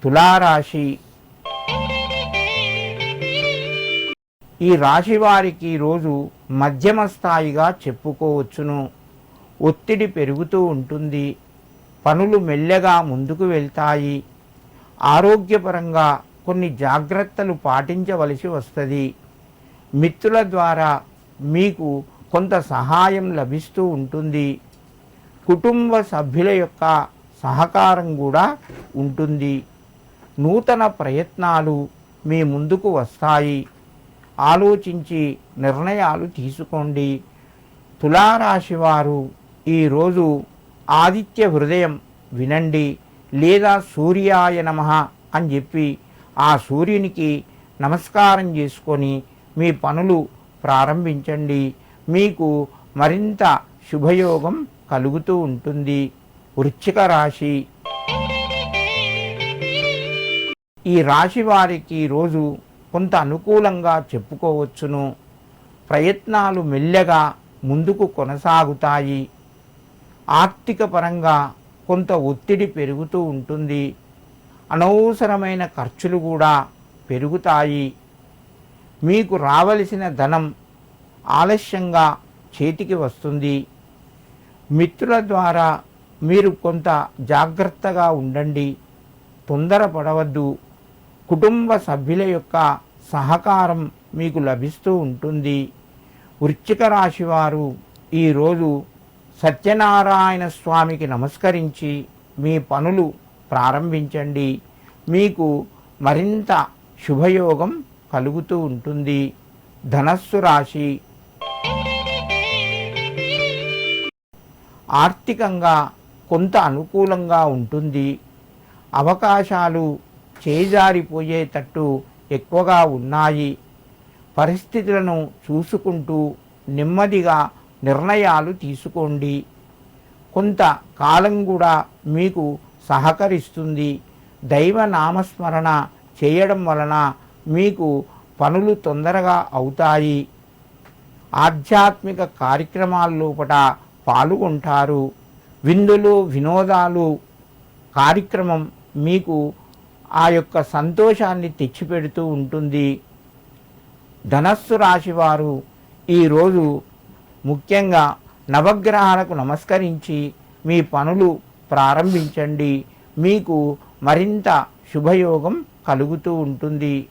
తులారాశి. ఈ రాశి వారికి రోజు మధ్యమ స్థాయిగా చెప్పుకోవచ్చును. ఒత్తిడి పెరుగుతూ ఉంటుంది. పనులు మెల్లగా ముందుకు వెళ్తాయి. ఆరోగ్యపరంగా కొన్ని జాగ్రత్తలు పాటించవలసి వస్తుంది. మిత్రుల ద్వారా మీకు కొంత సహాయం లభిస్తూ ఉంటుంది. కుటుంబ సభ్యుల యొక్క సహకారం కూడా ఉంటుంది. నూతన ప్రయత్నాలు మీ ముందుకు వస్తాయి. ఆలోచించి నిర్ణయాలు తీసుకోండి. తులారాశి వారు ఈరోజు ఆదిత్య హృదయం వినండి, లేదా సూర్యాయ నమః అని చెప్పి ఆ సూర్యునికి నమస్కారం చేసుకొని మీ పనులు ప్రారంభించండి. మీకు మరింత శుభయోగం కలుగుతూ ఉంటుంది. వృశ్చిక రాశి. ఈ రాశి వారికి రోజు కొంత అనుకూలంగా చెప్పుకోవచ్చును. ప్రయత్నాలు మెల్లగా ముందుకు కొనసాగుతాయి. ఆర్థిక పరంగా కొంత ఒత్తిడి పెరుగుతూ ఉంటుంది. అనవసరమైన ఖర్చులు కూడా పెరుగుతాయి. మీకు రావలసిన ధనం ఆలస్యంగా చేతికి వస్తుంది. మిత్రుల ద్వారా మీరు కొంత జాగ్రత్తగా ఉండండి. తొందరపడవద్దు. కుటుంబ సభ్యుల యొక్క సహకారం మీకు లభిస్తూ ఉంటుంది. వృశ్చిక రాశి వారు ఈరోజు సత్యనారాయణ స్వామికి నమస్కరించి మీ పనులు ప్రారంభించండి. మీకు మరింత శుభయోగం కలుగుతూ ఉంటుంది. ధనస్సు రాశి. ఆర్థికంగా కొంత అనుకూలంగా ఉంటుంది. అవకాశాలు చేజారిపోయేటట్టు ఎక్కువగా ఉన్నాయి. పరిస్థితులను చూసుకుంటూ నెమ్మదిగా నిర్ణయాలు తీసుకోండి. కొంత కాలం కూడా మీకు సహకరిస్తుంది. దైవ నామస్మరణ చేయడం వలన మీకు పనులు తొందరగా అవుతాయి. ఆధ్యాత్మిక కార్యక్రమాల లోపల పాల్గొంటారు. విందులు వినోదాలు కార్యక్రమం మీకు ఆ యొక్క సంతోషాన్ని తెచ్చిపెడుతూ ఉంటుంది. ధనస్సు రాశి వారు ఈరోజు ముఖ్యంగా నవగ్రహాలకు నమస్కరించి మీ పనులు ప్రారంభించండి. మీకు మరింత శుభయోగం కలుగుతూ ఉంటుంది.